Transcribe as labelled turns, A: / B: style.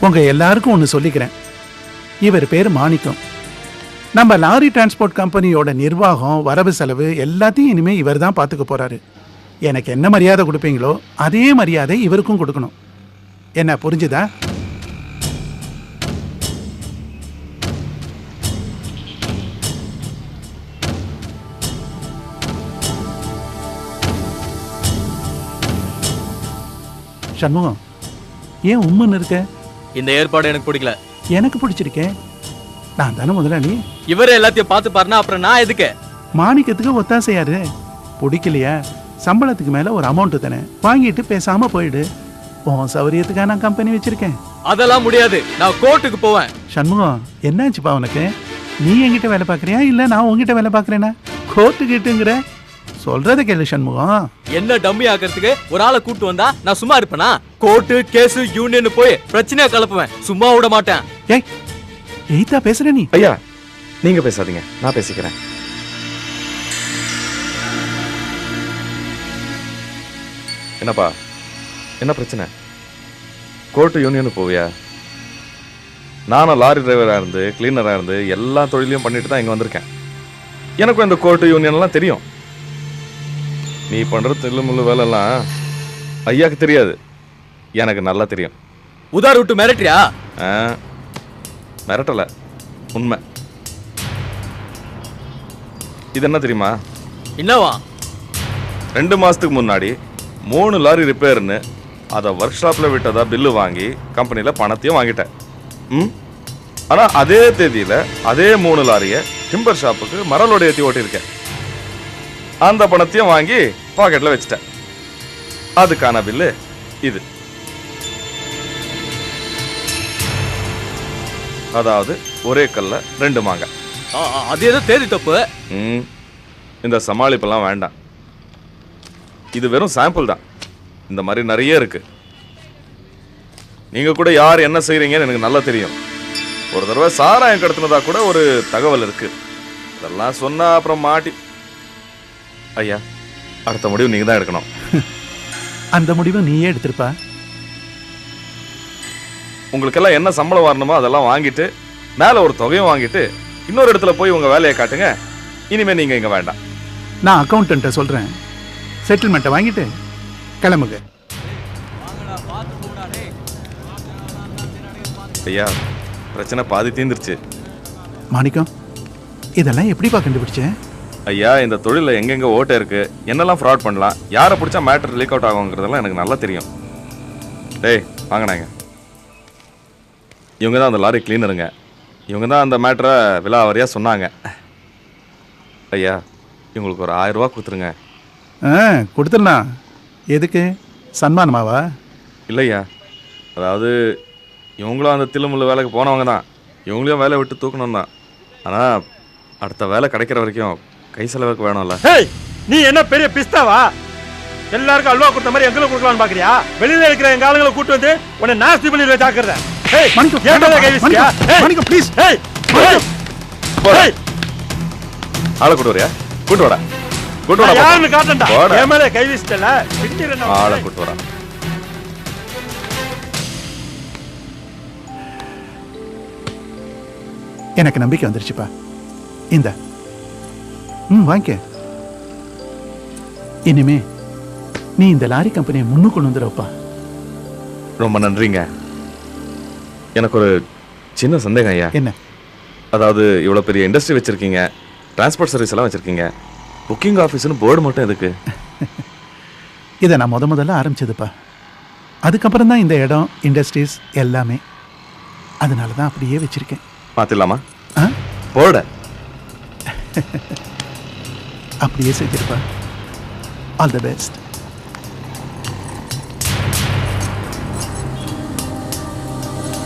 A: உங்க எல்லாருக்கும் ஒன்று சொல்லிக்கிறேன். இவர் பேர் மாணிக்கம். நம்ம லாரி டிரான்ஸ்போர்ட் கம்பெனியோட நிர்வாகம், வரவு செலவு எல்லாத்தையும் இனிமே இவர் தான் பார்த்துக்க போறாரு. எனக்கு என்ன மரியாதை கொடுப்பீங்களோ அதே மரியாதை இவருக்கும் கொடுக்கணும். என்ன புரிஞ்சுதா? சண்முகம், ஏன் உம்முன்னு இருக்க?
B: இந்த ஏற்பாடு எனக்கு பிடிக்கல.
A: எனக்கு பிடிச்சிருக்கேன். நான் தானே முதலாளி.
B: இவரே எல்லாத்தையும் பார்த்து பாருனா அப்புறம் நான் எதுக்கு?
A: மாணிக்கத்துக்கு ஒத்தாசையாரு. பிடிக்கலையா? சம்பளத்துக்கு மேல ஒரு அமௌண்ட் தானே, வாங்கிட்டு பேசாம போயிடு. உன் சௌரியத்துக்காக நான் கம்பெனி வச்சிருக்கேன்.
B: அதெல்லாம் முடியாது, நான் கோர்ட்டுக்கு போவேன்.
A: சண்முகம், என்னாச்சுப்பா உனக்கு? நீ என்கிட்ட வேலை பார்க்கறியா இல்ல நான் உங்ககிட்ட வேலை பார்க்கறேனா? கோர்ட்டு கிட்டுங்கிற சொல்றத கேளு சண்முகம்.
B: என்ன டம்மி ஆக்கிறதுக்கு ஒரு ஆளை கூட்டு வந்தா நான் சும்மா இருப்பேனா? கோர்ட்டு கேஸ் யூனியன் போய் பிரச்சனையா கலப்புவேன், சும்மா விட மாட்டேன்.
A: ஏய், எய்தா பேசுற நீ?
C: ஐயா நீங்க பேசாதீங்க, நான் பேசிக்கிறேன். என்னப்பா, என்ன பிரச்சனை? கோர்ட்டு யூனியன் போவியா? நானும் லாரி டிரைவராக இருந்து கிளீனராக இருந்து எல்லா தொழிலையும் பண்ணிட்டு தான் இங்கே வந்திருக்கேன். எனக்கும் இந்த கோர்ட்டு யூனியன்லாம் தெரியும். நீ பண்ணுற தில்லுமுள்ளு வேலைலாம் ஐயாக்கு தெரியாது, எனக்கு நல்லா தெரியும்.
B: உதார் விட்டு மிரட்டியா?
C: மிரட்டலை, உண்மை. இது என்ன தெரியுமா?
B: என்னவா?
C: 2 மாதத்துக்கு முன்னாடி 3 லாரி ரிப்பேர்னு அதை ஒர்க் ஷாப்பில் விட்டதா பில்லு வாங்கி கம்பெனியில் பணத்தையும் வாங்கிட்டேன். ஆனால் அதே தேதியில் அதே 3 லாரியை டிம்பர் ஷாப்புக்கு மரலோடு ஏற்றி ஓட்டியிருக்கேன். அந்த பணத்தையும் வாங்கி பாக்கெட்டில் வச்சுட்டேன். அதுக்கான பில்லு இது. அதாவது ஒரே கல்ல 2 மாங்காய்.
B: அது ஏதோ தேதி தப்பு.
C: இந்த சமாளிப்பெல்லாம் வேண்டாம். இது வெறும் சாம்பிள் தான். இந்த மாதிரி நிறைய இருக்கு. நீங்க கூட யார் என்ன செய்றீங்கன்னு எனக்கு நல்லா தெரியும். ஒரு தடவை சாராயம் கடத்தினதா கூட ஒரு தகவல் இருக்கு. இதெல்லாம் சொன்னா அப்புறம் மாட்டி. ஐயா, அடுத்த முடிவு நீங்க தான் எடுக்கணும்.
A: அந்த முடிவை நீயே எடுத்திருப்பா.
C: உங்களுக்கெல்லாம் என்ன சம்பளம் வரணுமோ அதெல்லாம் வாங்கிட்டு மேல ஒரு தொகையும் வாங்கிட்டு இன்னொரு இடத்துல போய் உங்க வேலையை காட்டுங்க. இனிமே நீங்க இங்க வேண்டாம்.
A: நான் அக்கௌண்டன்ட்ட சொல்றேன், செட்டில்மெண்ட்டை வாங்கிட்டு கிளம்புங்க.
C: ஐயா, பிரச்சனை பாதி தீர்ந்துருச்சு.
A: மாணிக்கம், இதெல்லாம் எப்படிப்பா கண்டுபிடிச்சேன்?
C: ஐயா, இந்த தொழிலில் எங்கெங்க ஓட்டை இருக்கு, என்னெல்லாம் ஃப்ராட் பண்ணலாம், யாரை பிடிச்சா மேட்டர் லீக் அவுட் ஆகுங்கிறதெல்லாம் எனக்கு நல்லா தெரியும். டேய் வாங்கினாங்க, இவங்க தான் அந்த லாரி கிளீனருங்க. இவங்க தான் அந்த மேட்டரை விலாவாரியாக சொன்னாங்க. ஐயா, இவங்களுக்கு ஒரு 1000 ரூபா கொடுத்துருங்க.
A: கொடுத்துடலாம். எதுக்கு? சன்மானமாவா?
C: இல்லையா, அதாவது இவங்களும் அந்த தில்லுமுள்ளு வேலைக்கு போனவங்க தான். இவங்களையும் வேலை விட்டு தூக்கணும் தான். ஆனால் அடுத்த வேலை கிடைக்கிற வரைக்கும் கை செலவுக்கு வேணும்ல.
D: நீ என்ன பெரிய பிஸ்தாவா? எல்லாருக்கும் அல்வா கொடுத்த மாதிரி எங்களை கொடுக்கலாம்னு பாக்குறியா? வெளியில இருக்கிற எங்க ஆளுங்களை கூட்டு வந்து உன்னை நாஸ்தி பண்ணி ஜாக்கிரதை.
C: ஆளை கூட்டு வரையா? கூட்டு வாடா, கூட்டு வாடா.
D: யாருன்னு காட்டண்டா? என் மேல கை வீசிட்டல.
C: ஆளை கூட்டு வரா.
A: எனக்கு நம்பிக்கை வந்துருச்சுப்பா. இந்த வாங்கிக்க. இனிமே நீ இந்த லாரி கம்பெனியை முன்னுக்கு கொண்டு வந்துடுப்பா.
C: ரொம்ப நன்றிங்க. எனக்கு ஒரு சின்ன சந்தேகம் ஐயா.
A: என்ன?
C: அதாவது இவ்வளோ பெரிய இண்டஸ்ட்ரி வச்சுருக்கீங்க, டிரான்ஸ்போர்ட் சர்வீஸ் எல்லாம் வச்சுருக்கீங்க, புக்கிங் ஆஃபீஸ்னு போர்டு மட்டும் எதுக்கு?
A: இதை நான் முதல்ல ஆரம்பிச்சதுப்பா. அதுக்கப்புறம் தான் இந்த இடம், இண்டஸ்ட்ரீஸ் எல்லாமே. அதனால தான் அப்படியே வச்சுருக்கேன்.
C: மாற்றிடலாமா போர்டை?
A: அப்படியே செஞ்சிருப்பா. All the best.